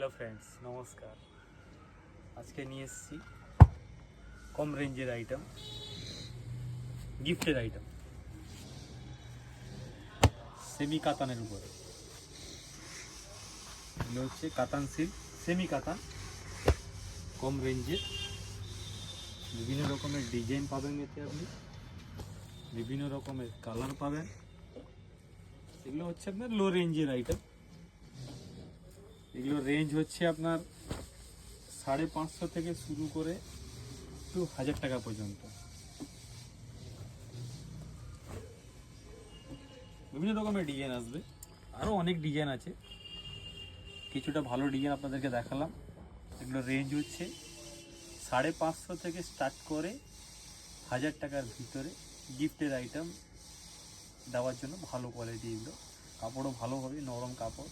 Hello friends, নমস্কার। আজকে নিয়ে এসেছি কম রেঞ্জের আইটেম, গিফটের আইটেম, সেমি কাতানের উপরে। এগুলো হচ্ছে কাতান সিল্ক, সেমি কাতান, কম রেঞ্জের। বিভিন্ন রকমের ডিজাইন পাবেন এতে, আপনি বিভিন্ন রকমের কালার পাবেন। এগুলো হচ্ছে আপনার লো রেঞ্জের আইটেম। এগুলো রেঞ্জ হচ্ছে আপনার 550 থেকে শুরু করে 1000 টাকা পর্যন্ত। বিভিন্ন রকমের ডিজাইন আসবে, আরও অনেক ডিজাইন আছে। কিছুটা ভালো ডিজাইন আপনাদেরকে দেখালাম। এগুলো রেঞ্জ হচ্ছে 550 থেকে স্টার্ট করে 1000 টাকার ভিতরে। গিফটের আইটেম দেওয়ার জন্য ভালো কোয়ালিটি। এগুলো কাপড়ও ভালো হবে, নরম কাপড়।